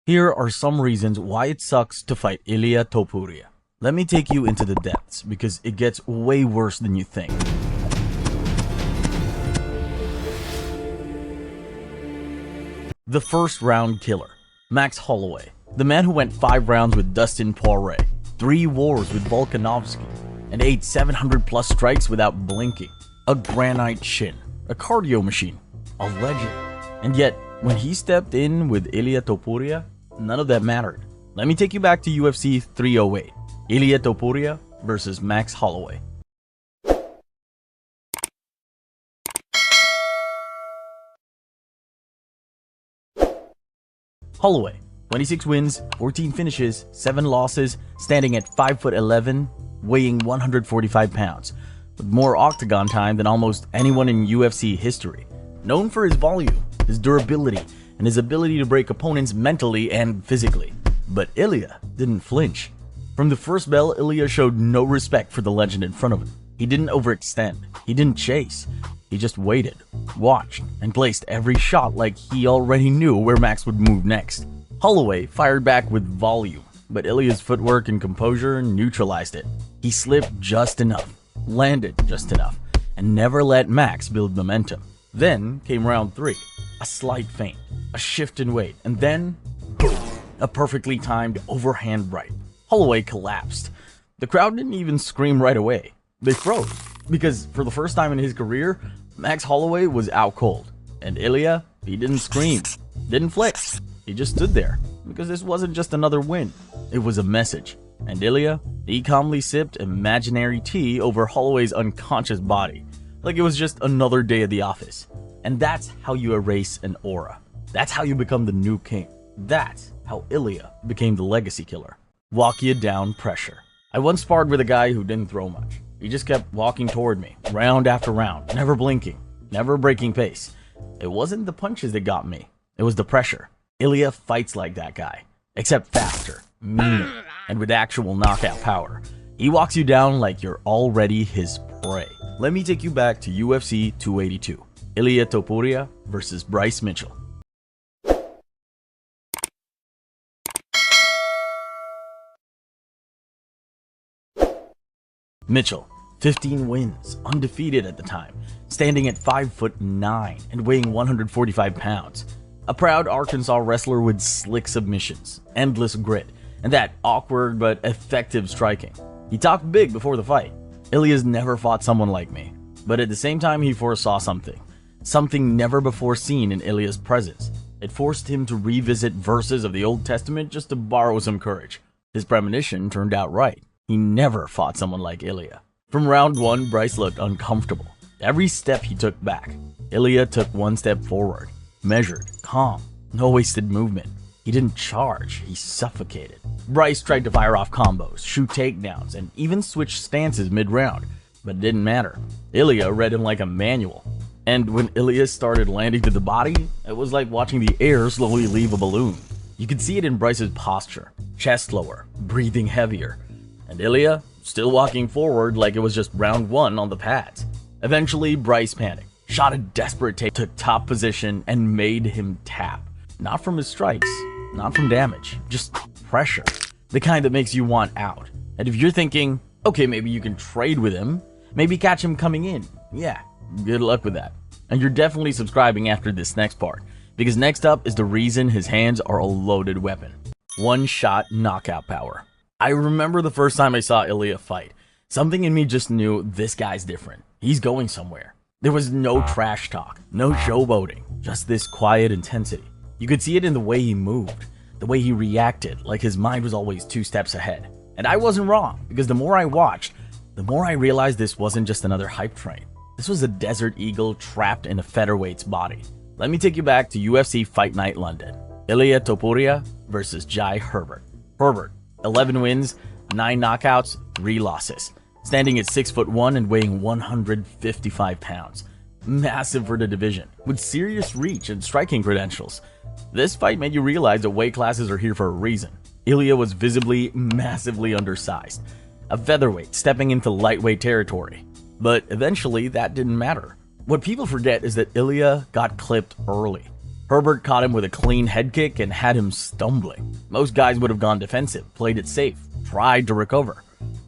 Here are some reasons why it sucks to fight Ilia Topuria. Let me take you into the depths because it gets way worse than you think. The first round killer, Max Holloway, the man who went 5 rounds with Dustin Poirier, 3 wars with Volkanovski, and ate 700 plus strikes without blinking. A granite chin, a cardio machine, a legend. And yet, when he stepped in with Ilia Topuria, none of that mattered. Let me take you back to UFC 308, Ilia Topuria versus Max Holloway. Holloway, 26 wins, 14 finishes, 7 losses, standing at 5'11", weighing 145 pounds, with more octagon time than almost anyone in UFC history. Known for his volume, his durability, and his ability to break opponents mentally and physically. But Ilia didn't flinch. From the first bell, Ilia showed no respect for the legend in front of him. He didn't overextend. He didn't chase. He just waited, watched, and placed every shot like he already knew where Max would move next. Holloway fired back with volume, but Ilia's footwork and composure neutralized it. He slipped just enough, landed just enough, and never let Max build momentum. Then came round 3, a slight feint, a shift in weight, and then, boom, a perfectly timed overhand right. Holloway collapsed. The crowd didn't even scream right away. They froze, because for the first time in his career, Max Holloway was out cold. And Ilia, he didn't scream, didn't flex. He just stood there, because this wasn't just another win. It was a message. And Ilia, he calmly sipped imaginary tea over Holloway's unconscious body, like it was just another day at the office. And that's how you erase an aura. That's how you become the new king. That's how Ilia became the legacy killer. Walk you down pressure. I once sparred with a guy who didn't throw much. He just kept walking toward me, round after round, never blinking, never breaking pace. It wasn't the punches that got me, it was the pressure. Ilia fights like that guy, except faster, meaner, and with actual knockout power. He walks you down like you're already his prey. Let me take you back to UFC 282, Ilia Topuria versus Bryce Mitchell. Mitchell, 15 wins, undefeated at the time, standing at 5'9" and weighing 145 pounds. A proud Arkansas wrestler with slick submissions, endless grit, and that awkward but effective striking. He talked big before the fight. Ilia's never fought someone like me, but at the same time he foresaw something never before seen in Ilia's presence. It forced him to revisit verses of the Old Testament just to borrow some courage. His premonition turned out right. He never fought someone like Ilia. From round 1, Bryce looked uncomfortable. Every step he took back, Ilia took one step forward. Measured, calm, no wasted movement. He didn't charge, he suffocated. Bryce tried to fire off combos, shoot takedowns, and even switch stances mid-round, but it didn't matter. Ilia read him like a manual. And when Ilia started landing to the body, it was like watching the air slowly leave a balloon. You could see it in Bryce's posture, chest lower, breathing heavier. And Ilia, still walking forward like it was just round 1 on the pads. Eventually, Bryce panicked, shot a desperate take, took top position, and made him tap. Not from his strikes, not from damage, just pressure. The kind that makes you want out. And if you're thinking, okay, maybe you can trade with him, maybe catch him coming in, yeah, good luck with that. And you're definitely subscribing after this next part, because next up is the reason his hands are a loaded weapon. One-shot knockout power. I remember the first time I saw Ilia fight. Something in me just knew this guy's different. He's going somewhere. There was no trash talk, no showboating, just this quiet intensity. You could see it in the way he moved, the way he reacted, like his mind was always 2 steps ahead. And I wasn't wrong, because the more I watched, the more I realized this wasn't just another hype train. This was a desert eagle trapped in a featherweight's body. Let me take you back to UFC Fight Night London. Ilia Topuria versus Jai Herbert. Herbert, 11 wins, 9 knockouts, 3 losses. Standing at 6'1" and weighing 155 pounds. Massive for the division, with serious reach and striking credentials. This fight made you realize that weight classes are here for a reason. Ilia was visibly massively undersized. A featherweight stepping into lightweight territory. But eventually that didn't matter. What people forget is that Ilia got clipped early. Herbert caught him with a clean head kick and had him stumbling. Most guys would have gone defensive, played it safe, tried to recover.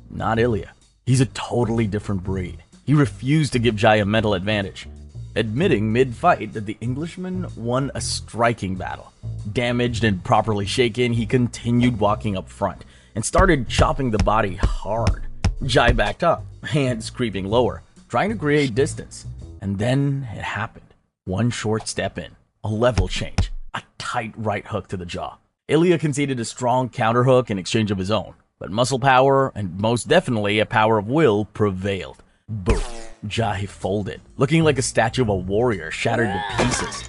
Not Ilia. He's a totally different breed. He refused to give Jai a mental advantage, admitting mid-fight that the Englishman won a striking battle. Damaged and properly shaken, he continued walking up front and started chopping the body hard. Jai backed up, hands creeping lower, trying to create distance. And then it happened. One short step in, a level change, a tight right hook to the jaw. Ilia conceded a strong counter hook in exchange of his own, but muscle power, and most definitely a power of will, prevailed. Boom. Jai folded, looking like a statue of a warrior shattered to pieces.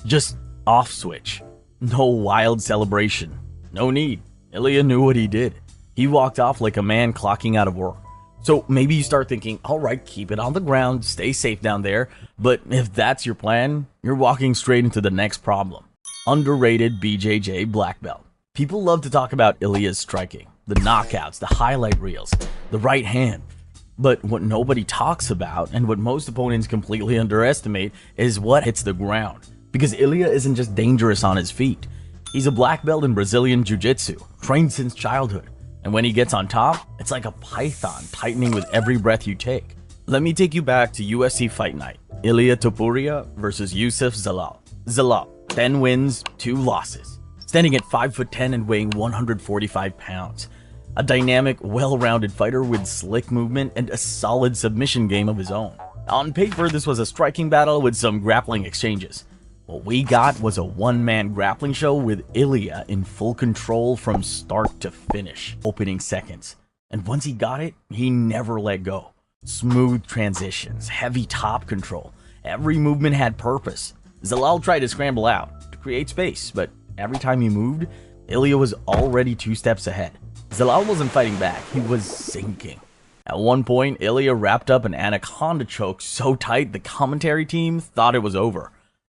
Just off switch. No wild celebration. No need. Ilia knew what he did. He walked off like a man clocking out of work. So maybe you start thinking, alright, keep it on the ground, stay safe down there, but if that's your plan, you're walking straight into the next problem. Underrated BJJ black belt. People love to talk about Ilia's striking, the knockouts, the highlight reels, the right hand. But what nobody talks about, and what most opponents completely underestimate, is what hits the ground. Because Ilia isn't just dangerous on his feet. He's a black belt in Brazilian Jiu-Jitsu, trained since childhood. And when he gets on top, it's like a python tightening with every breath you take. Let me take you back to UFC Fight Night. Ilia Topuria versus Youssef Zalal. Zalal, 10 wins, 2 losses. Standing at 5'10" and weighing 145 pounds. A dynamic, well-rounded fighter with slick movement and a solid submission game of his own. On paper, this was a striking battle with some grappling exchanges. What we got was a one-man grappling show with Ilia in full control from start to finish, opening seconds. And once he got it, he never let go. Smooth transitions, heavy top control. Every movement had purpose. Zalal tried to scramble out, to create space, but every time he moved, Ilia was already 2 steps ahead. Zalal wasn't fighting back, he was sinking. At one point, Ilia wrapped up an anaconda choke so tight the commentary team thought it was over.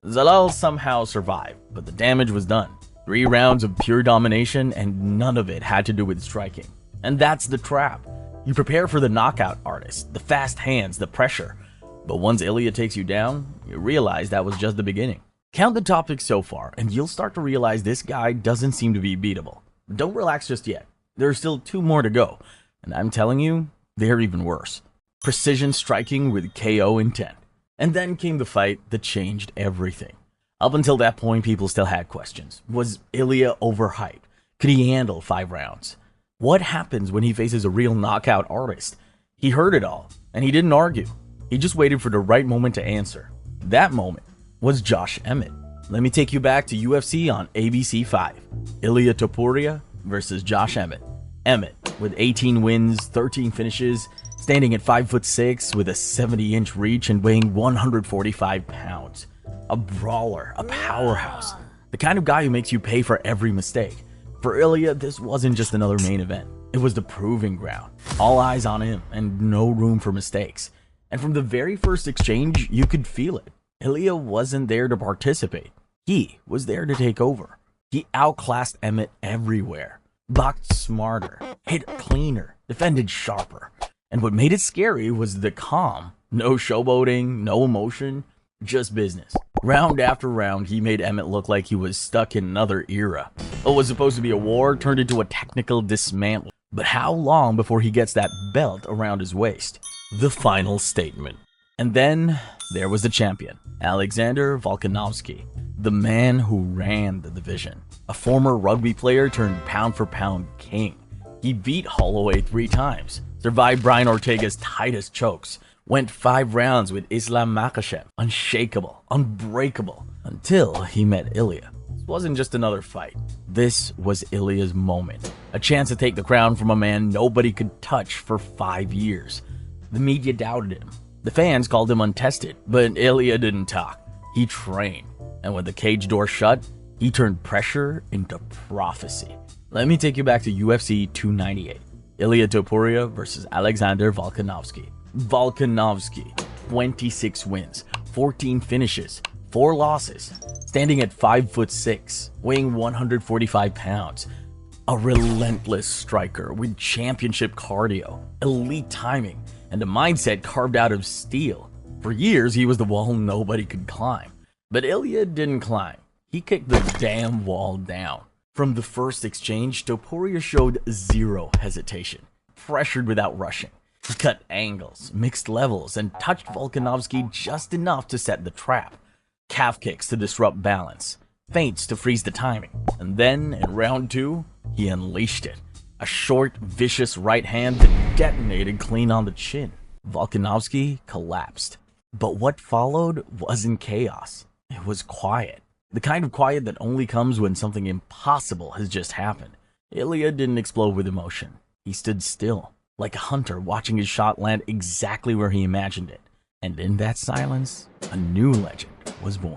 Zalal somehow survived, but the damage was done. 3 rounds of pure domination, and none of it had to do with striking. And that's the trap. You prepare for the knockout artist, the fast hands, the pressure. But once Ilia takes you down, you realize that was just the beginning. Count the top picks so far, and you'll start to realize this guy doesn't seem to be beatable. But don't relax just yet. There are still 2 more to go, and I'm telling you, they're even worse. Precision striking with KO intent. And then came the fight that changed everything. Up until that point, people still had questions. Was Ilia overhyped? Could he handle 5 rounds? What happens when he faces a real knockout artist? He heard it all, and he didn't argue. He just waited for the right moment to answer. That moment was Josh Emmett. Let me take you back to UFC on ABC 5. Ilia Topuria versus Josh Emmett. Emmett, with 18 wins, 13 finishes, standing at 5'6" with a 70-inch reach and weighing 145 pounds. A brawler, a powerhouse. The kind of guy who makes you pay for every mistake. For Ilia, this wasn't just another main event. It was the proving ground. All eyes on him and no room for mistakes. And from the very first exchange, you could feel it. Ilia wasn't there to participate. He was there to take over. He outclassed Emmett everywhere. Boxed smarter, hit cleaner, defended sharper. And what made it scary was the calm. No showboating, no emotion, just business. Round after round, he made Emmett look like he was stuck in another era. What was supposed to be a war turned into a technical dismantling. But how long before he gets that belt around his waist? The final statement. And then there was the champion, Alexander Volkanovski, the man who ran the division. A former rugby player turned pound-for-pound king. He beat Holloway 3 times, survived Brian Ortega's tightest chokes, went 5 rounds with Islam Makhachev, unshakable, unbreakable, until he met Ilia. This wasn't just another fight. This was Ilia's moment, a chance to take the crown from a man nobody could touch for 5 years. The media doubted him. The fans called him untested, but Ilia didn't talk. He trained, and when the cage door shut, he turned pressure into prophecy. Let me take you back to UFC 298. Ilia Topuria versus Alexander Volkanovski. Volkanovski, 26 wins, 14 finishes, 4 losses, standing at 5'6", weighing 145 pounds. A relentless striker with championship cardio, elite timing, and a mindset carved out of steel. For years, he was the wall nobody could climb. But Ilia didn't climb. he kicked the damn wall down. From the first exchange, Topuria showed zero hesitation, pressured without rushing. He cut angles, mixed levels, and touched Volkanovski just enough to set the trap. Calf kicks to disrupt balance, feints to freeze the timing, and then, in round 2, he unleashed it. A short, vicious right hand that detonated clean on the chin. Volkanovski collapsed. But what followed wasn't chaos. It was quiet. The kind of quiet that only comes when something impossible has just happened. Ilia didn't explode with emotion. He stood still, like a hunter watching his shot land exactly where he imagined it. And in that silence, a new legend was born.